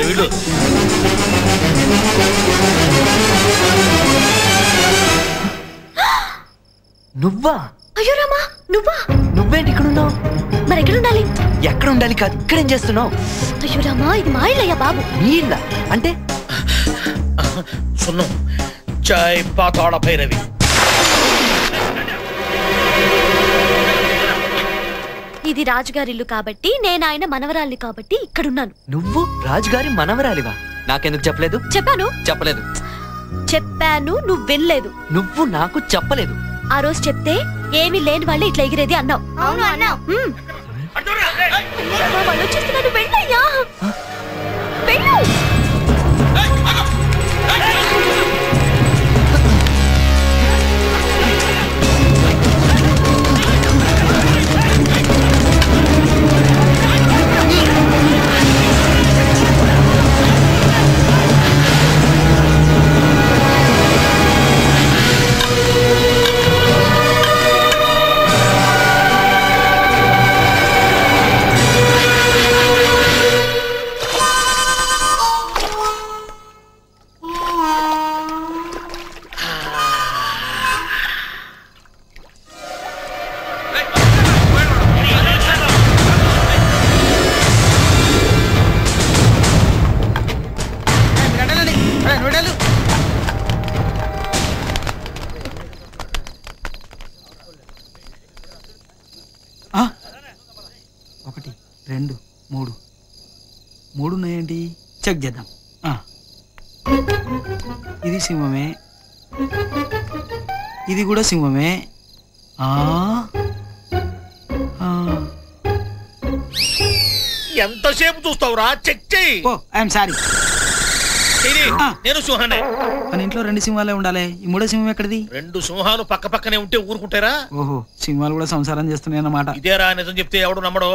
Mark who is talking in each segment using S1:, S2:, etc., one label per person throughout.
S1: వీళ్ళు
S2: నువ్వా?
S3: అయ్యో రామా, నువ్వా?
S2: నువ్వేంటి ఇక్కడ ఉన్నావు?
S3: మరి ఎక్కడ ఉండాలి?
S2: ఎక్కడ ఉండాలి కాదు, ఇక్కడేం చేస్తున్నావు?
S3: అయ్యో రామా, ఇది మా ఇల్లయ్యా బాబు.
S2: నీ ఇల్లా అంటే?
S1: సున్నం చాయ్ పాతాళ భైరవి.
S3: ఇది రాజుగారి ఇల్లు కాబట్టి, నేను ఆయన మనవరాల్ని కాబట్టి ఇక్కడున్నాను.
S2: నువ్వు రాజుగారి మనవరాలివా? నాకెందుకు చెప్పలేదు?
S3: చెప్పాను.
S2: చెప్పలేదు.
S3: చెప్పాను, నువ్వు వినలేదు.
S2: నువ్వు నాకు చెప్పలేదు.
S3: ఆ రోజు చెప్తే ఏమీ లేని వాళ్ళే ఇట్లా ఎగిరేది అన్నావు.
S4: అవును అన్నావు.
S3: వాళ్ళు వచ్చేస్తున్నాడు, వెళ్ళయ్యా వెళ్ళు.
S5: ఒకటి, రెండు, మూడు. మూడు ఉన్నాయేంటి? చెక్ చేద్దాం. ఇది సింహమే, ఇది కూడా సింహమే.
S1: ఎంతసేపు చూస్తావురా? చెక్ చెయ్యి.
S5: ఓ ఐఎమ్ సారీ.
S1: నేను సింహానే.
S5: మన ఇంట్లో రెండు సింహాలే ఉండాలి. ఈ మూడో సింహం ఎక్కడిది?
S1: రెండు సింహాలు పక్క పక్కనే ఉంటే ఊరుకుంటారా?
S5: ఓహో, సింహాలు కూడా సంసారం చేస్తున్నాయి అన్నమాట.
S1: ఇదేరా నిజం చెప్తే ఎవడు నమ్మడు.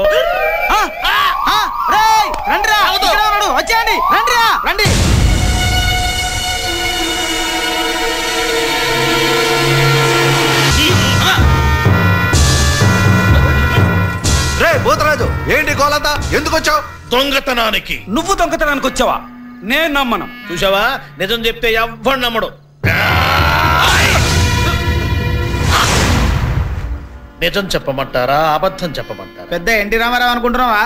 S5: వచ్చేయండి, రండి.
S6: రే పోతరాజు, ఏంటి గోలంతా? ఎందుకు వచ్చావు?
S1: దొంగతనానికి.
S5: నువ్వు దొంగతనానికి వచ్చావా? నేను నమ్మను.
S1: చూసావా, నిజం చెప్తే ఎవ్వడు నమ్మడు. నిజం చెప్పమంటారా, అబద్ధం చెప్పమంటారా?
S5: పెద్ద ఎన్టీ రామారావు అనుకుంటున్నావా?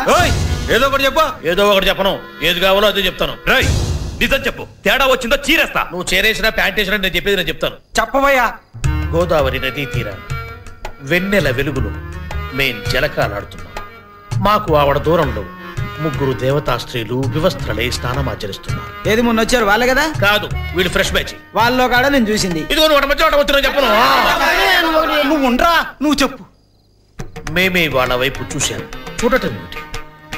S6: ఏదో ఒకటి చెప్పు.
S1: ఏదో ఒకటి చెప్పను, ఏది కావాలో అదే చెప్తాను.
S6: రేయ్ నిజం చెప్పు, తేడా వచ్చిందో చీరేస్తా.
S1: నువ్వు చేరేసినా ప్యాంట్ వేసినా నేను చెప్పేది నేను చెప్తాను.
S5: చెప్పవయ్యా.
S1: గోదావరి నదీ తీరాన్ని వెన్నెల వెలుగులు మేం జలకాలాడుతున్నాం. మాకు ఆవిడ దూరంలో ముగ్గురు దేవతా స్త్రీలు వివస్త్రలై స్నానమాచరిస్తున్నారు.
S5: ఏది మొన్న వచ్చారు వాళ్ళే కదా?
S1: కాదు, వీళ్ళు ఫ్రెష్ బ్యాచ్.
S5: వాళ్ళలో కాడ నేను చూసింది.
S1: ఇదిగో వాటి మధ్య వచ్చిన చెప్పను.
S5: నువ్వు ఉండరా, నువ్వు చెప్పు.
S1: మేమే వాళ్ళ వైపు చూశాము. చూడటం ఏమిటి?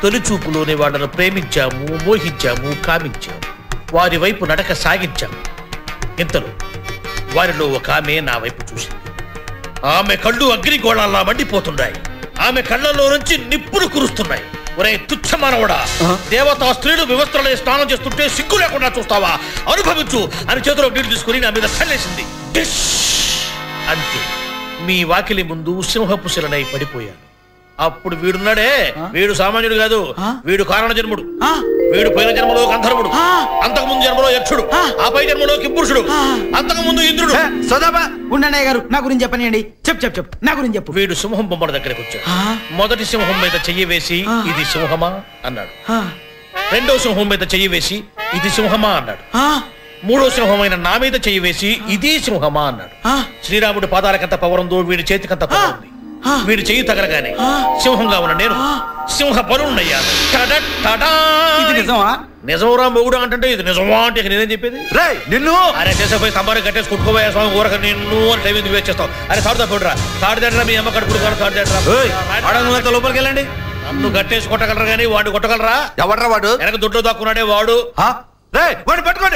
S1: తొలి చూపులోనే వాళ్ళను ప్రేమించాము, మోహించాము, కామించాము. వారి వైపు నడక సాగించాము. ఇంతలో వారిలో ఒక ఆమె నా వైపు చూసింది. ఆమె కళ్ళు అగ్నిగోళాల్లా మండిపోతున్నాయి. ఆమె కళ్ళల్లో నుంచి నిప్పులు కురుస్తున్నాయి. ఒరే తుచ్చమానవుడా, దేవతా స్త్రీలు వివస్త్రలై స్నానం చేస్తుంటే సిగ్గు లేకుండా చూస్తావా? అనుభవించు అని చేతిలో నీళ్లు తీసుకుని నా మీద చల్లేసింది. అంతే, మీ వాకిలి ముందు సింహపు శిలనై పడిపోయాను. అప్పుడు వీడున్నాడే, వీడు సామాన్యుడు కాదు, వీడు కారణ జన్ముడు. వీడు పోయిన జన్మలో గంధర్వుడు, అంతకుముందు జన్మలో యక్షుడు, ఆ పై జన్మలో కింపురుషుడు, అంతకుముందు ఇంద్రుడు.
S5: ఉండన్నయ్య గారు, నా గురించి చెప్పనియండి. చెప్పు, నా గురించి చెప్పు.
S1: వీడు సింహం బొమ్మల దగ్గరకు వచ్చాడు. మొదటి సింహం మీద చెయ్యి వేసి ఇది సింహమా అన్నాడు. రెండో సింహం మీద చెయ్యి వేసి ఇది సింహమా అన్నాడు. మూడో సింహమైన నా మీద చెయ్యి వేసి ఇది సింహమా అన్నాడు. శ్రీరాముడి పాదాలకంత పవరుందో వీడి చేతికంత పవర్ ఉంది. వీడి చెయ్యి తగలగానే సింహంగా ఉన్న నేను సింహ బలున్నయ్యాను. నిజంరా మొగుడు అంటే ఇది నిజమా అంటే నేనేం చెప్పేది?
S6: నిన్ను
S1: అరే చేసేపోయి స్తంభాన్ని కట్టేసి కుట్టుకోబోయే స్వామి ఊరక నిన్ను అని టైం ఎందుకు వేస్ట్ చేస్తావు? అరే తాడుతా పోడురా, తాడు తేడరా, మీ అమ్మ కడుపుడు తాడు తేడరా.
S6: లోపలికి వెళ్ళండి.
S1: నన్ను కట్టేసి కొట్టగలరా కానీ వాడు కొట్టగలరా?
S6: ఎవడ్రా వాడు?
S1: వెనక దొడ్లో దాక్కున్నాడే వాడు.
S6: వాడు పట్టుకోండి.